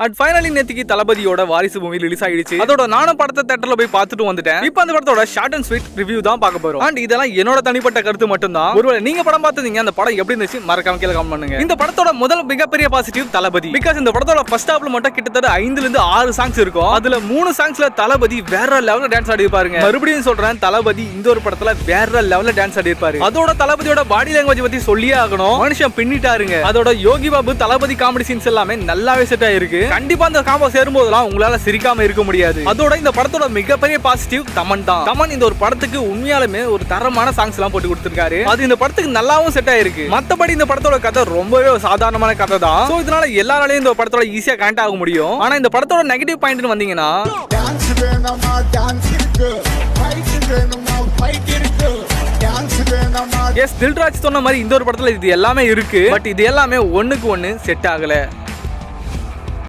At finally நேத்திக்கு தளபதியோட வாரிசு மூவி ரிலீஸ் ஆயிடுச்சு. அதோட நானும் படத்தை தியேட்டர்ல போய் பார்த்துட்டு வந்துட்டேன். இப்போ அந்த படத்தோட ஷார்ட் அண்ட் ஸ்வீட் ரிவ்யூ தான் பார்க்க போறோம். அண்ட் இதெல்லாம் என்னோட தனிப்பட்ட கருத்து மட்டும் தான். ஒருவேளை நீங்க படம் பார்த்தீங்க அந்த படம் எப்படி இருந்துச்சு மறக்காம கீழ கமெண்ட் பண்ணுங்க. இந்த படத்தோட முதல் மிகப்பெரிய பாசிட்டிவ் தளபதி. பிகாஸ் இந்த படத்தோட ஃபர்ஸ்ட் ஹாஃப்ல மட்டும் கிட்டத்தட்ட 5 ல இருந்து 6 சாங்ஸ் இருக்கும். அதுல 3 சாங்ஸ்ல தளபதி வேற லெவல்ல டான்ஸ் ஆடி இருப்பாருங்க. மறுபடியும் சொல்றேன், தளபதி இந்த ஒரு படத்துல வேற லெவல்ல டான்ஸ் ஆடி இருப்பாரு. அதோட தளபதியோட பாடி லாங்குவேஜ் பத்தி சொல்லியே ஆகணும். மனுஷன் பின்னிட்டாருங்க. அதோட யோகி பாபு தளபதி காமெடி சீன்ஸ் எல்லாமே நல்லாவே செட் ஆயிருக்கு. கண்டிப்பா அந்த காம்போ சேரும்போதெல்லாம் உங்களால சிரிக்காம இருக்க முடியாது. அதோட இந்த படத்தோட மிகப்பெரிய பாசிட்டிவ் தமன் தான். தமன் இந்த ஒரு படத்துக்கு உண்மையாலுமே ஒரு தரமான சாங்ஸ் எல்லாம் போட்டு கொடுத்திருக்காரு. அது இந்த படத்துக்கு நல்லாவும் செட் ஆயிருக்கு. மத்தபடி இந்த படத்தோட கதை ரொம்பவே சாதாரணமான கதை தான். சோ இதனால எல்லாராலையும் இந்த படத்தோட ஈஸியா கனெக்ட் ஆக முடியும். ஆனா இந்த படத்தோட நெகட்டிவ் பாயிண்ட்னு வந்தீங்கன்னா தில்ராஜ் சொன்ன மாதிரி இந்த ஒரு படத்துல இது எல்லாமே இருக்கு. பட் இது எல்லாமே ஒண்ணுக்கு ஒண்ணு செட் ஆகல.